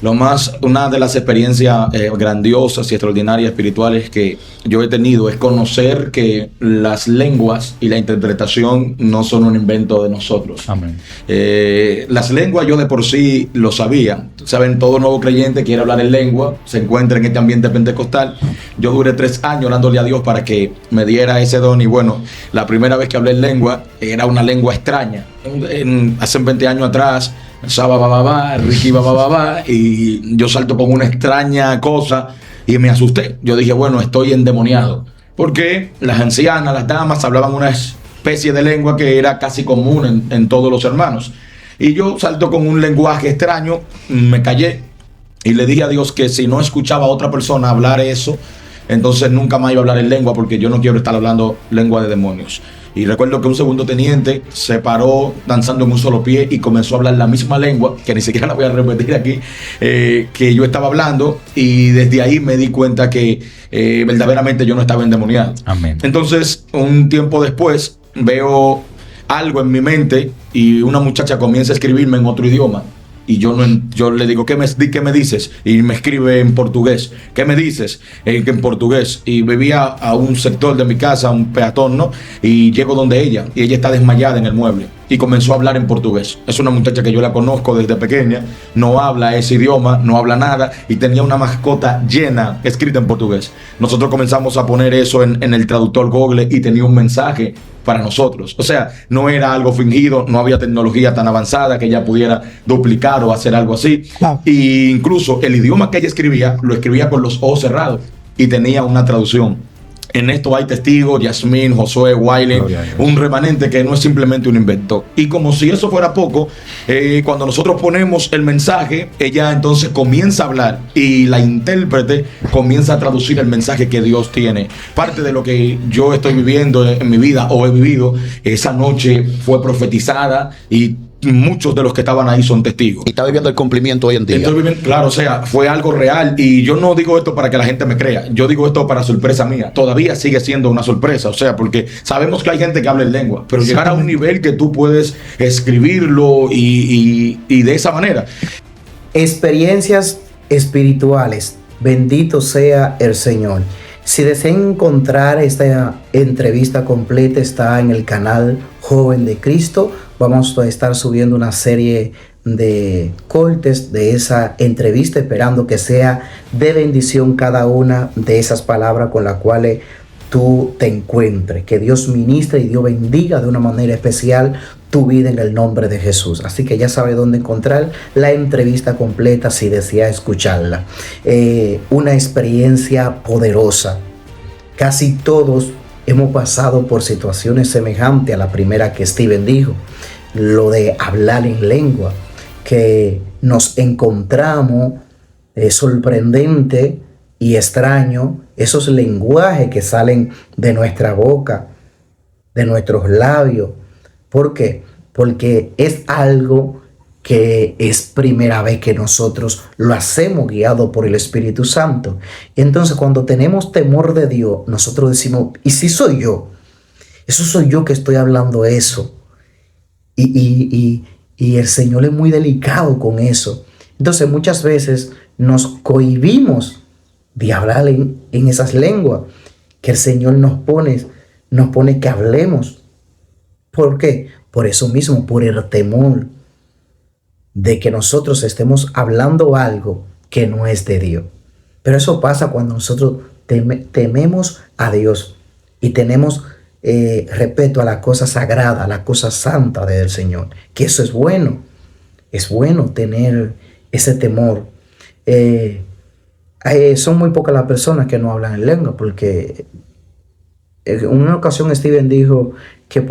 Una de las experiencias grandiosas y extraordinarias espirituales que yo he tenido es conocer que las lenguas y la interpretación no son un invento de nosotros. Amén. Las lenguas yo de por sí lo sabía. Saben, todo nuevo creyente quiere hablar en lengua, se encuentra en este ambiente pentecostal. Yo duré 3 años orándole a Dios para que me diera ese don y bueno, la primera vez que hablé en lengua era una lengua extraña. Hace 20 años atrás, Ricky y yo salto con una extraña cosa y me asusté. Yo dije, bueno, estoy endemoniado. Porque las ancianas, las damas hablaban una especie de lengua que era casi común en todos los hermanos. Y yo salto con un lenguaje extraño, me callé y le dije a Dios que si no escuchaba a otra persona hablar eso, entonces nunca más iba a hablar en lengua porque yo no quiero estar hablando lengua de demonios. Y recuerdo que un segundo teniente se paró danzando en un solo pie y comenzó a hablar la misma lengua, que ni siquiera la voy a repetir aquí, que yo estaba hablando, y desde ahí me di cuenta que verdaderamente yo no estaba endemoniado. Amén. Entonces, un tiempo después, veo algo en mi mente y una muchacha comienza a escribirme en otro idioma. Y yo le digo, ¿qué me dices? Y me escribe en portugués. ¿Qué me dices? En portugués. Y vivía a un sector de mi casa, un peatón, ¿no? Y llego donde ella. Y ella está desmayada en el mueble. Y comenzó a hablar en portugués. Es una muchacha que yo la conozco desde pequeña. No habla ese idioma, no habla nada. Y tenía una mascota llena, escrita en portugués. Nosotros comenzamos a poner eso en el traductor Google y tenía un mensaje para nosotros. O sea, no era algo fingido, no había tecnología tan avanzada que ella pudiera duplicar o hacer algo así. Y incluso el idioma que ella escribía, lo escribía con los ojos cerrados y tenía una traducción. En esto hay testigos, Yasmín, Josué, Wiley, un remanente que no es simplemente un invento. Y como si eso fuera poco, cuando nosotros ponemos el mensaje, ella entonces comienza a hablar y la intérprete comienza a traducir el mensaje que Dios tiene. Parte de lo que yo estoy viviendo en mi vida o he vivido, esa noche fue profetizada y muchos de los que estaban ahí son testigos. Y está viviendo el cumplimiento hoy en día. Estoy viviendo, claro, o sea, fue algo real. Y yo no digo esto para que la gente me crea. Yo digo esto para sorpresa mía. Todavía sigue siendo una sorpresa. O sea, porque sabemos que hay gente que habla en lengua. Pero llegar a un nivel que tú puedes escribirlo y de esa manera. Experiencias espirituales. Bendito sea el Señor. Si desean encontrar esta entrevista completa, está en el canal Joven de Cristo. Vamos a estar subiendo una serie de cortes de esa entrevista, esperando que sea de bendición cada una de esas palabras con las cuales tú te encuentres. Que Dios ministre y Dios bendiga de una manera especial tu vida en el nombre de Jesús. Así que ya sabe dónde encontrar la entrevista completa si desea escucharla. Una experiencia poderosa. Casi todos hemos pasado por situaciones semejantes a la primera que Steven dijo. Lo de hablar en lengua, que nos encontramos sorprendente y extraño esos lenguajes que salen de nuestra boca, de nuestros labios. ¿Por qué? Porque es algo que es primera vez que nosotros lo hacemos guiado por el Espíritu Santo. Entonces, cuando tenemos temor de Dios, nosotros decimos, ¿y si soy yo? Eso soy yo que estoy hablando eso. Y el Señor es muy delicado con eso. Entonces, muchas veces nos cohibimos de hablar en esas lenguas que el Señor nos pone que hablemos. ¿Por qué? Por eso mismo, por el temor de que nosotros estemos hablando algo que no es de Dios. Pero eso pasa cuando nosotros tememos a Dios y tenemos respeto a la cosa sagrada, a la cosa santa del Señor. Que eso es bueno. Es bueno tener ese temor. Son muy pocas las personas que no hablan en lengua, porque en una ocasión Steven dijo que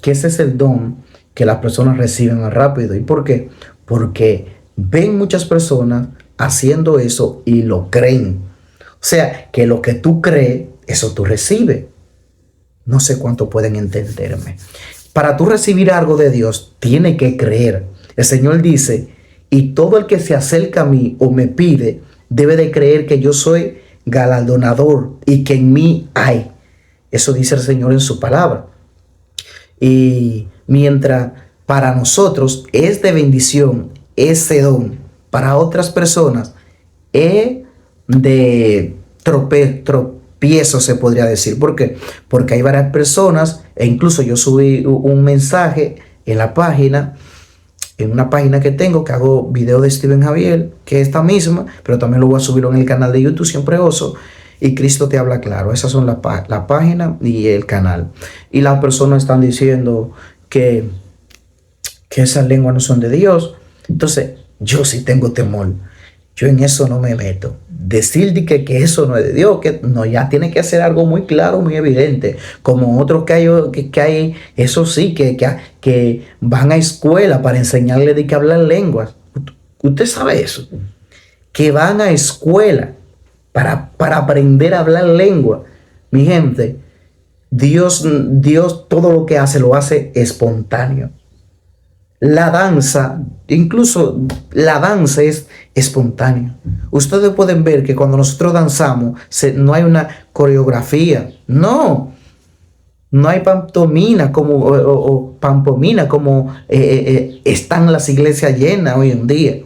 ese es el don que las personas reciben más rápido. ¿Y por qué? Porque ven muchas personas haciendo eso y lo creen. O sea, que lo que tú crees, eso tú recibes. No sé cuánto pueden entenderme. Para tú recibir algo de Dios, tiene que creer. El Señor dice, y todo el que se acerca a mí o me pide, debe de creer que yo soy galardonador y que en mí hay. Eso dice el Señor en su palabra. Y mientras para nosotros es de bendición ese don para otras personas es de tropiezo, se podría decir. ¿Por qué? Porque hay varias personas, e incluso yo subí un mensaje en la página, en una página que tengo, que hago video de Steven Javier, que es esta misma, pero también lo voy a subir en el canal de YouTube, Siempre Gozo, y Cristo te habla claro. Esas son la página y el canal. Y las personas están diciendo que esas lenguas no son de Dios. Entonces, yo sí tengo temor. Yo en eso no me meto. Decir que eso no es de Dios, que no, ya tiene que ser algo muy claro, muy evidente. Como otros que hay, eso sí, que van a escuela para enseñarle de que hablar lenguas. Usted sabe eso. Que van a escuela para aprender a hablar lengua. Mi gente, Dios todo lo que hace, lo hace espontáneo. La danza, incluso la danza es espontánea. Ustedes pueden ver que cuando nosotros danzamos, no hay una coreografía. No hay pantomina o pampomina como están las iglesias llenas hoy en día.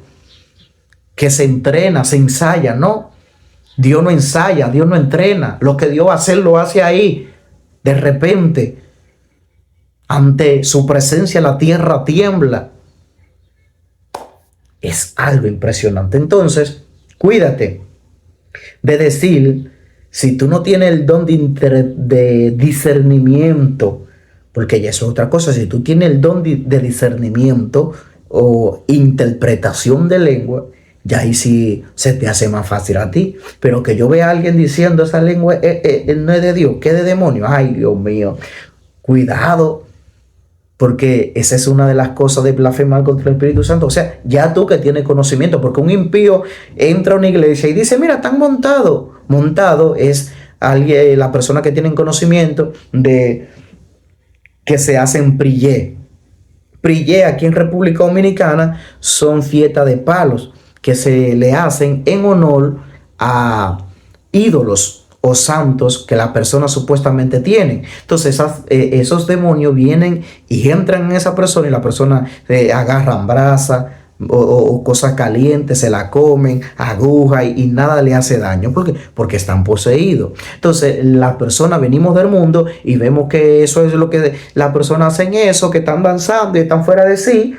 Que se entrena, se ensaya. No, Dios no ensaya, Dios no entrena. Lo que Dios va a hacer, lo hace ahí. De repente, ante su presencia, la tierra tiembla. Es algo impresionante. Entonces, cuídate de decir, si tú no tienes el don de discernimiento, porque ya eso es otra cosa. Si tú tienes el don de discernimiento o interpretación de lengua, ya ahí sí se te hace más fácil a ti. Pero que yo vea a alguien diciendo esa lengua no es de Dios, que es de demonio. Ay, Dios mío, cuidado. Porque esa es una de las cosas de blasfemar contra el Espíritu Santo. O sea, ya tú que tienes conocimiento, porque un impío entra a una iglesia y dice, mira, están montados. Montado es alguien, la persona que tiene conocimiento de que se hacen prillé. Prillé aquí en República Dominicana son fiestas de palos que se le hacen en honor a ídolos o santos que la persona supuestamente tiene. Entonces esos demonios vienen y entran en esa persona y la persona agarran brasa o cosas calientes, se la comen, aguja y nada le hace daño. ¿Por qué? Porque están poseídos. Entonces las personas venimos del mundo y vemos que eso es lo que las personas hacen, eso, que están danzando y están fuera de sí.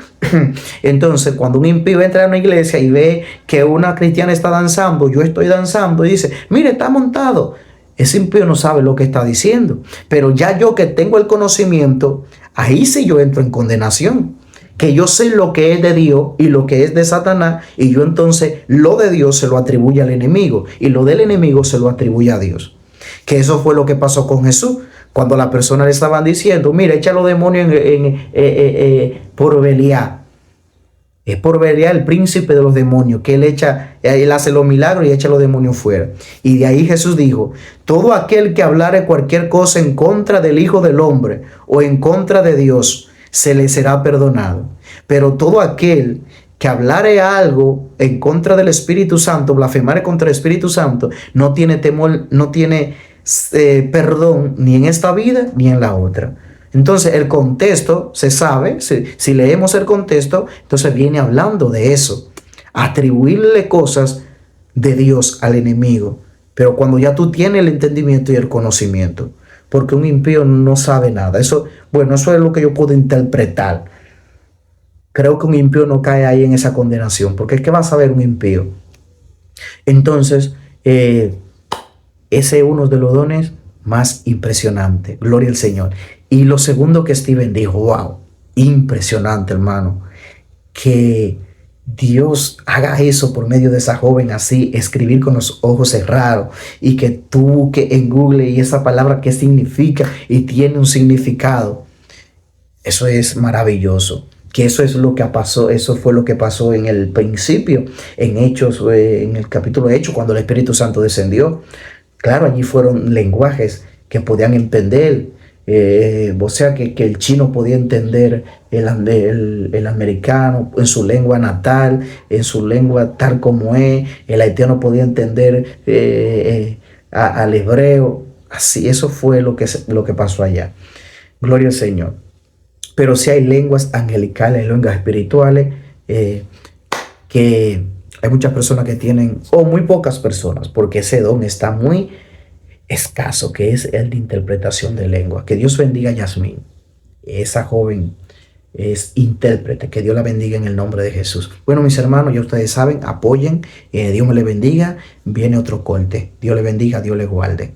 Entonces cuando un impío entra en una iglesia y ve que una cristiana está danzando, yo estoy danzando, y dice, mire, está montado. Ese impío no sabe lo que está diciendo. Pero ya yo que tengo el conocimiento, ahí sí yo entro en condenación. Que yo sé lo que es de Dios y lo que es de Satanás, y yo entonces lo de Dios se lo atribuye al enemigo y lo del enemigo se lo atribuye a Dios. Que eso fue lo que pasó con Jesús. Cuando las personas le estaban diciendo, mira, echa los demonios por Belial. Es por Belial, el príncipe de los demonios, que él hace los milagros y echa los demonios fuera. Y de ahí Jesús dijo, todo aquel que hablare cualquier cosa en contra del Hijo del Hombre o en contra de Dios, se le será perdonado. Pero todo aquel que hablare algo en contra del Espíritu Santo, blasfemare contra el Espíritu Santo, no tiene temor, no tiene perdón ni en esta vida ni en la otra. Entonces el contexto se sabe, si leemos el contexto, entonces viene hablando de eso, atribuirle cosas de Dios al enemigo. Pero cuando ya tú tienes el entendimiento y el conocimiento, porque un impío no sabe nada. Eso es lo que yo puedo interpretar. Creo que un impío no cae ahí en esa condenación, porque ¿qué va a saber un impío? Entonces, ese es uno de los dones más impresionantes. Gloria al Señor. Y lo segundo que Steven dijo, wow, impresionante, hermano, que Dios haga eso por medio de esa joven así, escribir con los ojos cerrados, y que tú busques en Google y esa palabra qué significa y tiene un significado. Eso es maravilloso. Que eso es lo que pasó, eso fue lo que pasó en el principio, en Hechos, en el capítulo de Hechos, cuando el Espíritu Santo descendió. Claro, allí fueron lenguajes que podían entender. O sea que el chino podía entender el americano en su lengua natal, en su lengua tal como es. El haitiano podía entender al hebreo. Así, eso fue lo que pasó allá. Gloria al Señor. Pero sí hay lenguas angelicales, lenguas espirituales que Hay muchas personas que tienen, o muy pocas personas, porque ese don está muy escaso, que es el de interpretación de lengua. Que Dios bendiga a Yasmín. Esa joven es intérprete. Que Dios la bendiga en el nombre de Jesús. Bueno, mis hermanos, ya ustedes saben, apoyen. Dios me le bendiga. Viene otro corte. Dios le bendiga, Dios le guarde.